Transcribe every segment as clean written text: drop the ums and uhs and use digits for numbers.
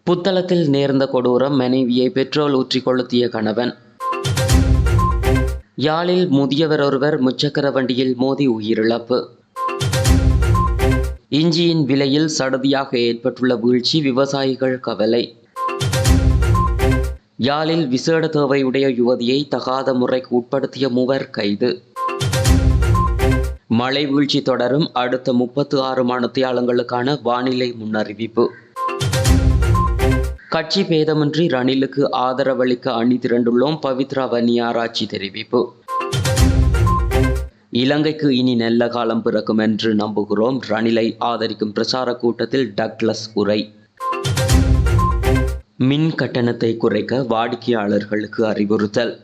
புத்தளத்தில் நேர்ந்த கொடூரம், மனைவியை பெட்ரோல் ஊற்றி கொளுத்திய கணவன். யாழில் முதியவர் ஒருவர் முச்சக்கர வண்டியில் மோதி உயிரிழப்பு. இஞ்சியின் விலையில் சடுதியாக ஏற்பட்டுள்ள வீழ்ச்சி, விவசாயிகள் கவலை. யாழில் விசேட தேவையுடைய யுவதியை தகாத முறைக்கு உட்படுத்திய மூவர் கைது. மழை வீழ்ச்சி தொடரும், அடுத்த 36 மணித்தியாலங்களுக்கான வானிலை முன்னறிவிப்பு. கட்சி பேதமின்றி ரணிலுக்கு ஆதரவளிக்க அணி திரண்டுள்ளோம், பவித்ரா வன்னியாராய்ச்சி தெரிவிப்பு. இலங்கைக்கு இனி நல்ல காலம் பிறக்கும் என்று நம்புகிறோம், ரணிலை ஆதரிக்கும் பிரச்சார கூட்டத்தில் டக்ளஸ் உரை. மின் கட்டணத்தை குறைக்க வாடிக்கையாளர்களுக்கு அறிவுறுத்தல்.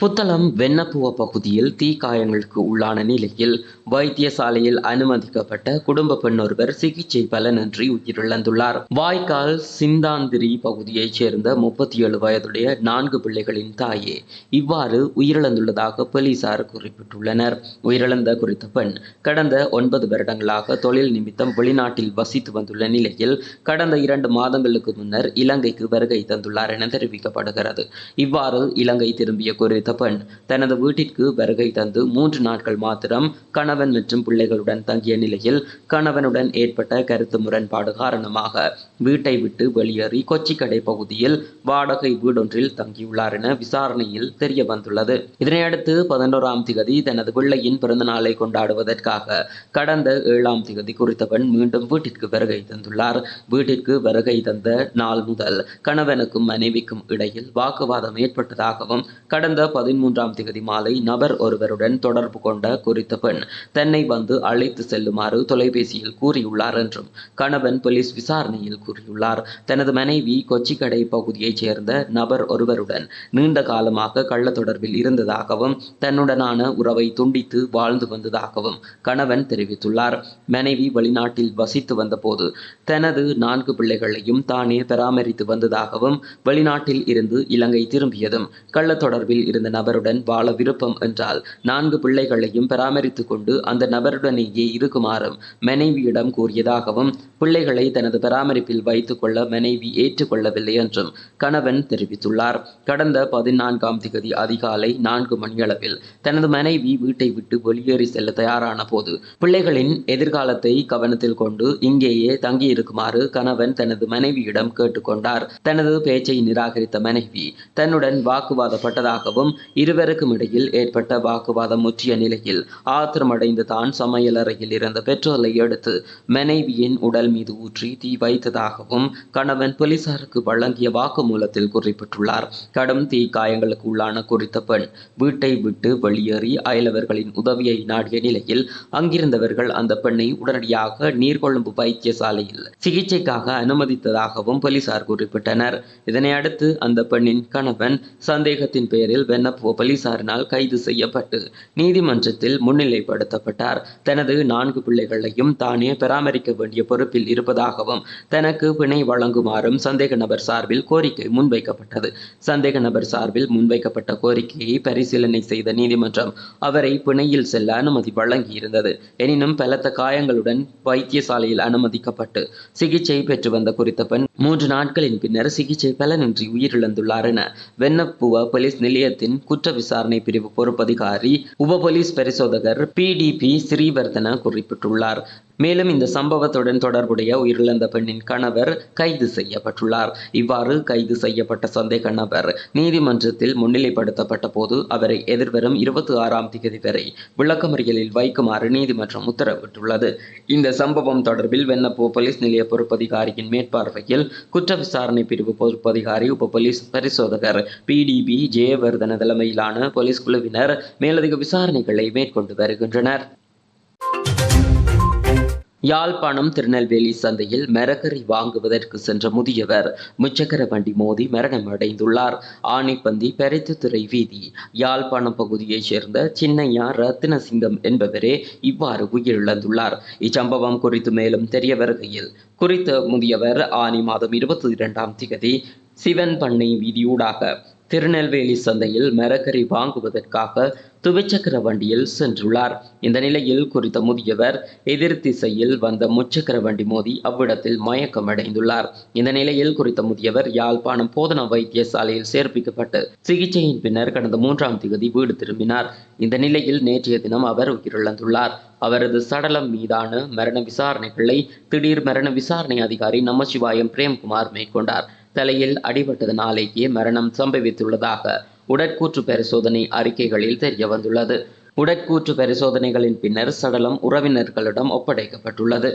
புத்தளம் வெண்ணப்புவ பகுதியில் தீக்காயங்களுக்கு உள்ளான நிலையில் வைத்தியசாலையில் அனுமதிக்கப்பட்ட குடும்ப பெண் ஒருவர் சிகிச்சை பலனின்றி உயிரிழந்துள்ளார். வாய்க்கால் சிந்தாந்திரி பகுதியைச் சேர்ந்த 37 வயதுடைய 4 பிள்ளைகளின் தாயே இவ்வாறு உயிரிழந்துள்ளதாக போலீசார் குறிப்பிட்டுள்ளனர். உயிரிழந்த குறித்த பெண் கடந்த 9 வருடங்களாக தொழில் நிமித்தம் வெளிநாட்டில் வசித்து வந்துள்ள நிலையில் கடந்த 2 மாதங்களுக்கு முன்னர் இலங்கைக்கு வருகை தந்துள்ளார் என தெரிவிக்கப்படுகிறது. இவ்வாறு இலங்கை திரும்பிய குறித்த பெண் தனது வீட்டிற்கு வருகை தந்து 3 நாட்கள் மாத்திரம் கணவன் மற்றும் பிள்ளைகளுடன் தங்கிய நிலையில் கணவனுடன் ஏற்பட்ட கருத்து முரண்பாடு காரணமாக வீட்டை விட்டு வெளியேறி கொச்சிக்கடை பகுதியில் வாடகை வீடொன்றில் தங்கியுள்ளார் என விசாரணையில் தெரிய வந்துள்ளது. இதனையடுத்து 11ஆம் திகதி தனது பிள்ளையின் பிறந்த நாளை கொண்டாடுவதற்காக கடந்த 7ஆம் திகதி குறித்த பெண் மீண்டும் வீட்டிற்கு வருகை தந்துள்ளார். வீட்டிற்கு வருகை தந்த நாள் முதல் கணவனுக்கும் மனைவிக்கும் இடையில் வாக்குவாதம் ஏற்பட்டதாகவும் கடந்த 13ஆம் திகதி மாலை நபர் ஒருவருடன் தொடர்பு கொண்ட குறித்த பெண் தன்னை வந்து அழைத்து செல்லுமாறு தொலைபேசியில் கூறியுள்ளார் என்றும் கணவன் போலீஸ் விசாரணையில் கூறியுள்ளார். தனது மனைவி கொச்சிக்கடை பகுதியைச் சேர்ந்த நபர் ஒருவருடன் நீண்ட காலமாக கள்ள தொடர்பில் இருந்ததாகவும் தன்னுடனான உறவை துண்டித்து வாழ்ந்து வந்ததாகவும் கணவன் தெரிவித்துள்ளார். மனைவி வெளிநாட்டில் வசித்து வந்தபோது தனது 4 பிள்ளைகளையும் தானே பராமரித்து வந்ததாகவும் வெளிநாட்டில் இருந்து இலங்கை திரும்பியதும் கள்ள தொடர்பில் இருந்த நபருடன் வாழ விருப்பம் என்றால் 4 பிள்ளைகளையும் பராமரித்துக் கொண்டு அந்த நபருடனேயே இருக்குமாறும் மனைவியிடம் கூறியதாகவும் பிள்ளைகளை தனது பராமரிப்பில் வைத்துக் கொள்ள மனைவி ஏற்றுக்கொள்ளவில்லை என்றும் கணவன் தெரிவித்துள்ளார். கடந்த 14ஆம் திகதி அதிகாலை 4 மணியளவில் தனது மனைவி வீட்டை விட்டு வெளியேறி செல்ல தயாரான போது பிள்ளைகளின் எதிர்காலத்தை கவனத்தில் கொண்டு இங்கேயே தங்கியிருக்குமாறு கணவன் தனது மனைவியிடம் கேட்டுக்கொண்டார். தனது பேச்சை நிராகரித்த மனைவி தன்னுடன் வாக்குவாதப்பட்டதாகவும் இருவருக்கும் இடையில் ஏற்பட்ட வாக்குவாதம் முற்றிய நிலையில் ஆத்திரமடைந்து தான் சமையலறையில் இருந்த பெட்ரோலை எடுத்து மனைவியின் உடல் மீது ஊற்றி தீ வைத்ததாகவும் கணவன் போலீசாருக்கு வழங்கிய வாக்குமூலத்தில் குறிப்பிட்டுள்ளார். கடும் தீ காயங்களுக்கு உள்ளான குறித்த பெண் வீட்டை விட்டு வெளியேறி அயலவர்களின் உதவியை நாடிய நிலையில் அங்கிருந்தவர்கள் அந்த பெண்ணை உடனடியாக நீர்கொழும்பு வைத்தியசாலையில் சிகிச்சைக்காக அனுமதித்ததாகவும் போலீசார் குறிப்பிட்டனர். இதனையடுத்து அந்த பெண்ணின் கணவன் சந்தேகத்தின் பேரில் வெண்ணப்புவ போலீசாரினால் கைது செய்யப்பட்டு நீதிமன்றத்தில் முன்னிலைப்படுத்தப்பட்டார். தனது 4 பிள்ளைகளையும் தானே பராமரிக்க வேண்டிய பொறுப்பில் இருப்பதாகவும் தனக்கு பிணை வழங்குமாறும் சந்தேக நபர் சார்பில் கோரிக்கை முன்வைக்கப்பட்டது. சந்தேக நபர் சார்பில் முன்வைக்கப்பட்ட கோரிக்கையை பரிசீலனை செய்த நீதிமன்றம் அவரை பிணையில் செல்ல அனுமதி வழங்கியிருந்தது. எனினும் பலத்த காயங்களுடன் வைத்தியசாலையில் அனுமதிக்கப்பட்டு சிகிச்சை பெற்று வந்த குறித்த பெண் 3 நாட்களின் பின்னர் சிகிச்சை பலனின்றி உயிரிழந்துள்ளார் என வெண்ணப்புவ போலீஸ் நிலையத்தின் குற்ற விசாரணை பிரிவு பொறுப்பதிகாரி உப போலீஸ் பரிசோதகர் PDP ஸ்ரீவர்தன குறிப்பிட்டுள்ளார். மேலும் இந்த சம்பவத்துடன் தொடர்புடைய உயிரிழந்த பெண்ணின் கணவர் கைது செய்யப்பட்டுள்ளார். இவ்வாறு கைது செய்யப்பட்ட சந்தேக நபர் நீதிமன்றத்தில் முன்னிலைப்படுத்தப்பட்ட போது அவரை எதிர்வரும் 26ஆம் திகதி வரை விளக்கமறியலில் வைக்குமாறு நீதிமன்றம் உத்தரவிட்டுள்ளது. இந்த சம்பவம் தொடர்பில் வெண்ணப்புவ போலீஸ் நிலைய பொறுப்பதிகாரியின் மேற்பார்வையில் குற்ற விசாரணை பிரிவு பொறுப்பதிகாரி உப போலீஸ் பரிசோதகர் PDP ஜெயவர்தன தலைமையிலான போலீஸ் குழுவினர் மேலதிக விசாரணைகளை மேற்கொண்டு வருகின்றனர். யாழ்ப்பாணம் திருநெல்வேலி சந்தையில் மரக்கறி வாங்குவதற்கு சென்ற முதியவர் முச்சக்கர வண்டி மோதி மரணமடைந்துள்ளார். ஆனைப்பந்தி பரித்துத்துறை வீதி யாழ்ப்பாணம் பகுதியைச் சேர்ந்த சின்னையா ரத்தினசிங்கம் என்பவரே இவ்வாறு உயிரிழந்துள்ளார். இச்சம்பவம் குறித்து மேலும் தெரிய வருகையில் குறித்த முதியவர் ஆனி மாதம் 22ஆம் திகதி சிவன் பண்ணை வீதியூடாக திருநெல்வேலி சந்தையில் மரக்கறி வாங்குவதற்காக துவிச்சக்கர வண்டியில் சென்றுள்ளார். இந்த நிலையில் குறித்த முதியவர் எதிர் திசையில் வந்த முச்சக்கர வண்டி மோதி அவ்விடத்தில் மயக்கமடைந்துள்ளார். இந்த நிலையில் குறித்த முதியவர் யாழ்ப்பாணம் போதனா வைத்தியசாலையில் சேர்ப்பிக்கப்பட்டு சிகிச்சையின் பின்னர் கடந்த 3ஆம் தேதி வீடு திரும்பினார். இந்த நிலையில் நேற்றைய தினம் அவர் உயிரிழந்துள்ளார். அவரது சடலம் மீதான மரண விசாரணைகளை திடீர் மரண விசாரணை அதிகாரி நமசிவாயம் பிரேம்குமார் மேற்கொண்டார். தலையில் அடிபட்டதனாலேயே மரணம் சம்பவித்துள்ளதாக உடற்கூற்று பரிசோதனை அறிக்கைகளில் தெரிய வந்துள்ளது. உடற்கூற்று பரிசோதனைகளின் பின்னர் சடலம் உறவினர்களிடம் ஒப்படைக்கப்பட்டுள்ளது.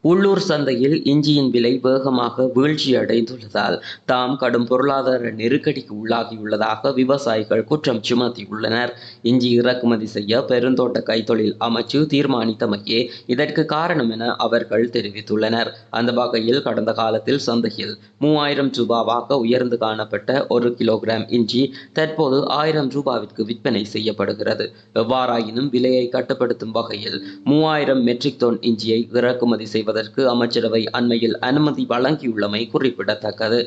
உள்ளூர் சந்தையில் இஞ்சியின் விலை வேகமாக வீழ்ச்சியடைந்துள்ளதால் தாம் கடும் பொருளாதார நெருக்கடிக்கு உள்ளாகியுள்ளதாக விவசாயிகள் குற்றம் சுமத்தியுள்ளனர். இஞ்சி இறக்குமதி செய்ய பெருந்தோட்ட கைத்தொழில் அமைச்சு தீர்மானித்தமையே இதற்கு காரணம் என அவர்கள் தெரிவித்துள்ளனர். அந்த வகையில் கடந்த காலத்தில் சந்தையில் 3000 ரூபாவாக உயர்ந்து காணப்பட்ட 1 கிலோகிராம் இஞ்சி தற்போது 1000 ரூபாவிற்கு விற்பனை செய்யப்படுகிறது. எவ்வாறாயினும் விலையை கட்டுப்படுத்தும் வகையில் 3000 மெட்ரிக் டன் இஞ்சியை இறக்குமதி செய்வது அமைச்சரவை அண்மையில் அனுமதி வழங்கியுள்ளமை குறிப்பிடத்தக்கது.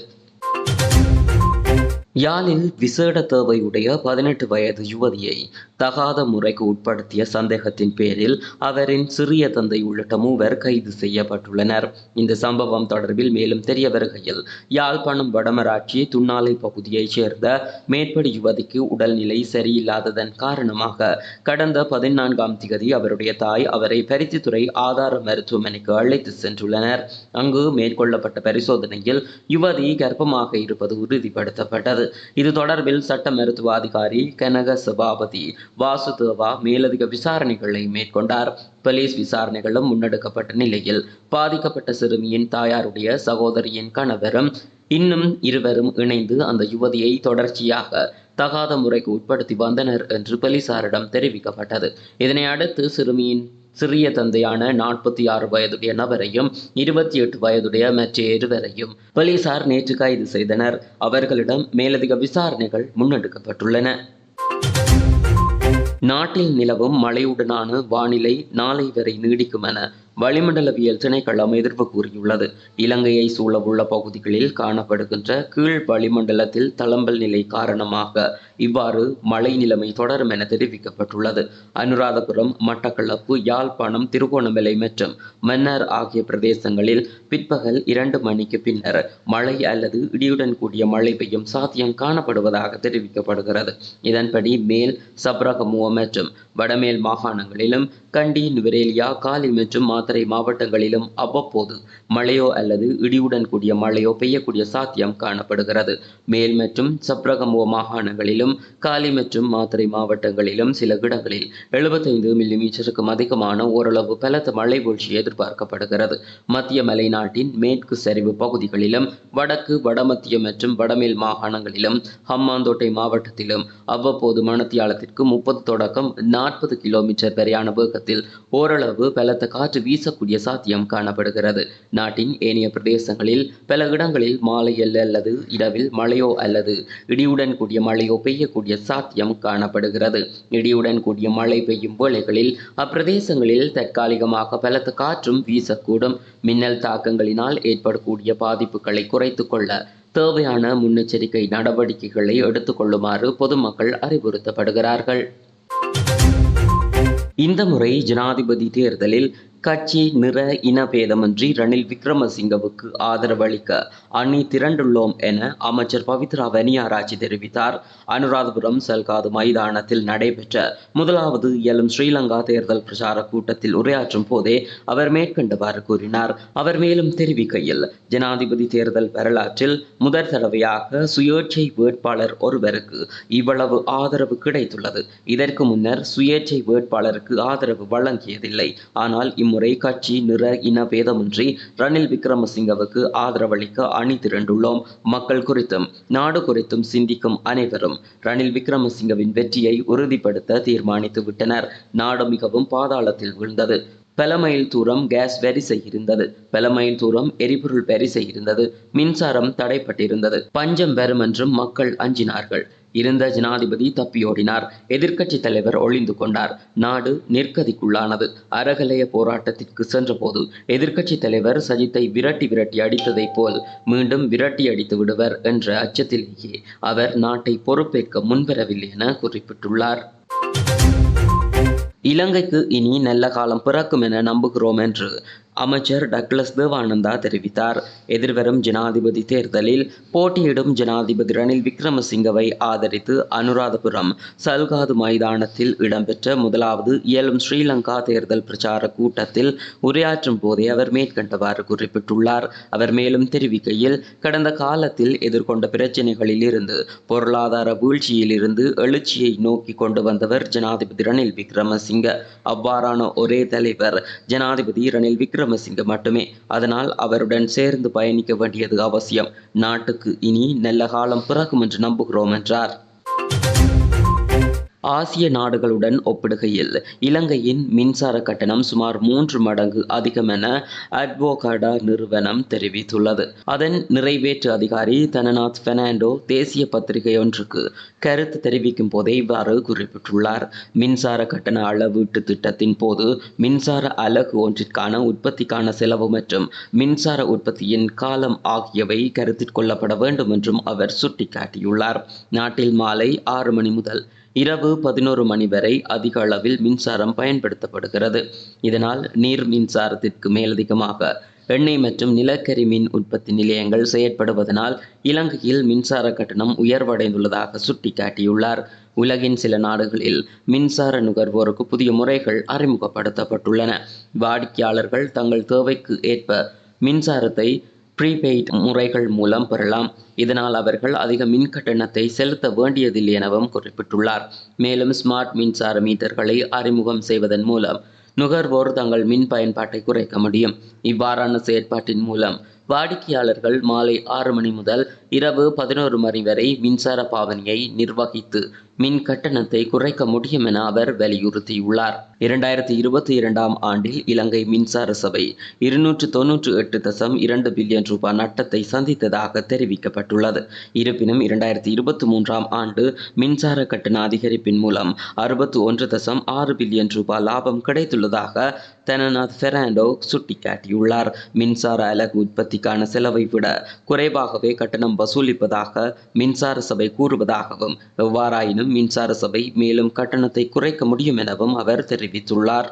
யாழில் விசேட தேவையுடைய 18 வயது யுவதியை தகாத முறைக்கு உட்படுத்திய சந்தேகத்தின் பேரில் அவரின் சிறிய தந்தை உள்ளிட்ட 3 கைது செய்யப்பட்டுள்ளனர். இந்த சம்பவம் தொடர்பில் மேலும் தெரிய வருகையில் யாழ்ப்பாணம் வடமராட்சி துண்ணாலை பகுதியைச் சேர்ந்த மேற்படி யுவதிக்கு உடல்நிலை சரியில்லாததன் காரணமாக கடந்த 14ஆம் தேதி அவருடைய தாய் அவரை பருத்தித்துறை ஆதார மருத்துவமனைக்கு அழைத்து சென்றுள்ளனர். அங்கு மேற்கொள்ளப்பட்ட பரிசோதனையில் யுவதி கர்ப்பமாக இருப்பது உறுதிப்படுத்தப்பட்டது. இது தொடர்பில் சட்ட மருத்துவ அதிகாரி கனக சபாபதி வாசுதேவா மேலதிக விசாரணைகளை மேற்கொண்டார். போலீஸ் விசாரணைகளும் முன்னெடுக்கப்பட்ட நிலையில் பாதிக்கப்பட்ட சிறுமியின் தாயாருடைய சகோதரியின் கணவரும் இன்னும் இருவரும் இணைந்து அந்த யுவதியை தொடர்ச்சியாக தகாத முறைக்கு உட்படுத்தி வந்தனர் என்று போலீசாரிடம் தெரிவிக்கப்பட்டது. இதனை அடுத்து சிறுமியின் சிறிய தந்தையான 46 வயதுடைய நபரையும் 28 வயதுடைய மற்ற இருவரையும் போலீசார் நேற்று கைது செய்தனர். அவர்களிடம் மேலதிக விசாரணைகள் முன்னெடுக்கப்பட்டுள்ளன. நாட்டில் நிலவும் மழையுடனான வானிலை நாளை வரை நீடிக்கும் என வளிமண்டலவியல் திணைக்களம் எதிர்ப்பு கூறியுள்ளது. இலங்கையை சூழவுள்ள பகுதிகளில் காணப்படுகின்ற கீழ் வளிமண்டலத்தில் தளம்பல் நிலை காரணமாக இவ்வாறு மழை நிலைமை தொடரும் என தெரிவிக்கப்பட்டுள்ளது. அனுராதபுரம், மட்டக்களப்பு, யாழ்ப்பாணம், திருகோணமலை மற்றும் மன்னார் ஆகிய பிரதேசங்களில் பிற்பகல் 2 மணிக்கு பின்னர் மழை அல்லது இடியுடன் கூடிய மழை பெய்யும் சாத்தியம் காணப்படுவதாக தெரிவிக்கப்படுகிறது. இதன்படி மேல் சப்ரகமுவ மற்றும் வடமேல் மாகாணங்களிலும் கண்டி, நுவரேலியா, காலி மற்றும் மாத்தறை மாவட்டங்களிலும் அவ்வப்போது மழையோ அல்லது இடியுடன் கூடிய மழையோ பெய்யக்கூடிய சாத்தியம் காணப்படுகிறது. மேல் மற்றும் சப்ரகமுவ மாகாணங்களிலும் காலி மற்றும் மாத்தறை மாவட்டங்களிலும் சில இடங்களில் 75 மில்லிமீட்டருக்கும் அதிகமான ஓரளவு பலத்த மழை வீழ்ச்சி எதிர்பார்க்கப்படுகிறது. மத்திய மலைநாட்டின் மேற்கு சரிவு பகுதிகளிலும் வடக்கு, வடமத்திய மற்றும் வடமேல் மாகாணங்களிலும் ஹம்மாந்தோட்டை மாவட்டத்திலும் அவ்வப்போது மணத்தியாலத்திற்கு 30 தொடக்கம் 40 கிலோமீட்டர் வரையான வேகத்தில் ஓரளவு பலத்த காற்று வீசக்கூடிய சாத்தியம் காணப்படுகிறது. நாட்டின் ஏனைய பிரதேசங்களில் பல இடங்களில் மாலையில் அல்லது இரவில் மழையோ அல்லது இடியுடன் கூடிய மழையோ பெய்யக்கூடிய சாத்தியம் காணப்படுகிறது. இடியுடன் கூடிய மழை பெய்யும் வேளைகளில் அப்பிரதேசங்களில் தற்காலிகமாக பலத்த காற்றும் வீசக்கூடும். மின்னல் தாக்கங்களினால் ஏற்படக்கூடிய பாதிப்புகளை குறைத்துக் கொள்ள தேவையான முன்னெச்சரிக்கை நடவடிக்கைகளை எடுத்துக்கொள்ளுமாறு பொதுமக்கள் அறிவுறுத்தப்படுகிறார்கள். இந்த முறை ஜனாதிபதி தேர்தலில் கட்சி நிற இன பேதமின்றி ரணில் விக்ரமசிங்கவுக்கு ஆதரவளிக்க அணி திரண்டுள்ளோம் என அமைச்சர் பவித்ரா வன்னியாராச்சி தெரிவித்தார். அனுராதபுரம் சல்காது மைதானத்தில் நடைபெற்ற 1வது இயலும் ஸ்ரீலங்கா தேர்தல் பிரச்சார கூட்டத்தில் உரையாற்றும் போதே அவர் மேற்கண்டவாறு கூறினார். அவர் மேலும் தெரிவிக்கையில், ஜனாதிபதி தேர்தல் வரலாற்றில் முதற் தடவையாக சுயேட்சை வேட்பாளர் ஒருவருக்கு இவ்வளவு ஆதரவு கிடைத்துள்ளது. இதற்கு முன்னர் சுயேட்சை வேட்பாளருக்கு ஆதரவு வழங்கியதில்லை. ஆனால் இம்முறை கட்சி நிற இன பேதமின்றி ரணில் விக்ரமசிங்கவுக்கு ஆதரவளிக்க அணி திரண்டுள்ளோம். மக்கள் குறித்தும் நாடு குறித்தும் சிந்திக்கும் அனைவரும் ரணில் விக்ரமசிங்கவின் வெற்றியை உறுதிப்படுத்த தீர்மானித்து விட்டனர். நாடு மிகவும் பாதாளத்தில் விழுந்தது. பல மைல் தூரம் கேஸ் வரிசை இருந்தது. பல மைல் தூரம் எரிபொருள் வரிசை இருந்தது. மின்சாரம் தடைப்பட்டிருந்தது. பஞ்சம் வரும் என்றும் மக்கள் அஞ்சினார்கள். இருந்த ஜனாதிபதி தப்பியோடினார். எதிர்க்கட்சி தலைவர் ஒளிந்து கொண்டார். நாடு நெருக்கடிக்குள்ளானது. அறகலைய போராட்டத்திற்கு சென்றபோது எதிர்க்கட்சி தலைவர் சஜித்தை விரட்டி விரட்டி அடித்ததைப் போல் மீண்டும் விரட்டி அடித்து விடுவர் என்ற அச்சத்திலேயே அவர் நாட்டை பொறுப்பேற்க முன்வரவில்லை என குறிப்பிட்டுள்ளார். இலங்கைக்கு இனி நல்ல காலம் பிறக்கும் என நம்புகிறோம் என்று அமைச்சர் டக்ளஸ் தேவானந்தா தெரிவித்தார். எதிர்வரும் ஜனாதிபதி தேர்தலில் போட்டியிடும் ஜனாதிபதி ரணில் விக்ரமசிங்கவை ஆதரித்து அனுராதபுரம் சல்காது மைதானத்தில் இடம்பெற்ற முதலாவது இயலும் ஸ்ரீலங்கா தேர்தல் பிரச்சார கூட்டத்தில் உரையாற்றும் போதே அவர் மேற்கண்டவாறு குறிப்பிட்டுள்ளார். அவர் மேலும் தெரிவிக்கையில், கடந்த காலத்தில் எதிர்கொண்ட பிரச்சினைகளில் இருந்து பொருளாதார வீழ்ச்சியில் இருந்து எழுச்சியை நோக்கி கொண்டு வந்தவர் ஜனாதிபதி ரணில் விக்ரமசிங்க. அவ்வாறான ஒரே தலைவர் ஜனாதிபதி ரணில் விக்ரமசிங்க மட்டுமே. அதனால் அவருடன் சேர்ந்து பயணிக்க வேண்டியது அவசியம். நாட்டுக்கு இனி நல்ல காலம் பிறக்கும் என்று நம்புகிறோம் என்றார். ஆசிய நாடுகளுடன் ஒப்பிடுகையில் இலங்கையின் மின்சார கட்டணம் சுமார் 3 மடங்கு அதிகம் என அட்வோகாடா நிறுவனம் தெரிவித்துள்ளது. அதன் நிறைவேற்று அதிகாரி தனநாத் பெர்னாண்டோ தேசிய பத்திரிகை ஒன்றுக்கு கருத்து தெரிவிக்கும் போதே இவ்வாறு குறிப்பிட்டுள்ளார். மின்சார கட்டண அளவீட்டு திட்டத்தின் போது மின்சார அலகு ஒன்றிற்கான உற்பத்திக்கான செலவு மற்றும் மின்சார உற்பத்தியின் காலம் ஆகியவை கருத்தில் கொள்ளப்பட வேண்டும் என்றும் அவர் சுட்டிக்காட்டியுள்ளார். நாட்டில் மாலை 6 மணி முதல் இரவு 11 மணி வரை அதிக அளவில் மின்சாரம் பயன்படுத்தப்படுகிறது. இதனால் நீர் மின்சாரத்திற்கு மேலதிகமாக எண்ணெய் மற்றும் நிலக்கரி மின் உற்பத்தி நிலையங்கள் செயற்படுவதனால் இலங்கையில் மின்சார கட்டணம் உயர்வடைந்துள்ளதாக சுட்டிக்காட்டியுள்ளார். உலகின் சில நாடுகளில் மின்சார நுகர்வோருக்கு புதிய முறைகள் அறிமுகப்படுத்தப்பட்டுள்ளன. வாடிக்கையாளர்கள் தங்கள் தேவைக்கு ஏற்ப மின்சாரத்தை ப்ரீபெய்ட் முறைகள் மூலம் பெறலாம். இதனால் அவர்கள் அதிக மின் கட்டணத்தை செலுத்த வேண்டியதில்லை எனவும் குறிப்பிட்டுள்ளார். மேலும் ஸ்மார்ட் மின்சார மீட்டர்களை அறிமுகம் செய்வதன் மூலம் நுகர்வோர் தங்கள் மின் பயன்பாட்டை குறைக்க முடியும். இவ்வாறான செயற்பாட்டின் மூலம் வாடிக்கையாளர்கள் மாலை 6 மணி முதல் இரவு 11 மணி வரை மின்சார பாவனையை நிர்வகித்து மின் கட்டணத்தை குறைக்க முடியும் என அவர் வலியுறுத்தியுள்ளார். 2022ஆம் ஆண்டில் இலங்கை மின்சார சபை 298.2 பில்லியன் ரூபாய் நட்டத்தை சந்தித்ததாக தெரிவிக்கப்பட்டுள்ளது. இருப்பினும் 2023ஆம் ஆண்டு மின்சார கட்டண அதிகரிப்பின் மூலம் 61.6 பில்லியன் ரூபாய் லாபம் கிடைத்துள்ளதாக தனநாத் பெர்னாண்டோ சுட்டிக்காட்டியுள்ளார். மின்சார அலகு உற்பத்திக்கான செலவை விட குறைவாகவே கட்டணம் வசூலிப்பதாக மின்சார சபை கூறுவதாகவும், எவ்வாறாயினும் மின்சார சபை மேலும் கட்டணத்தை குறைக்க முடியும் எனவும் அவர் தெரிவித்துள்ளார்.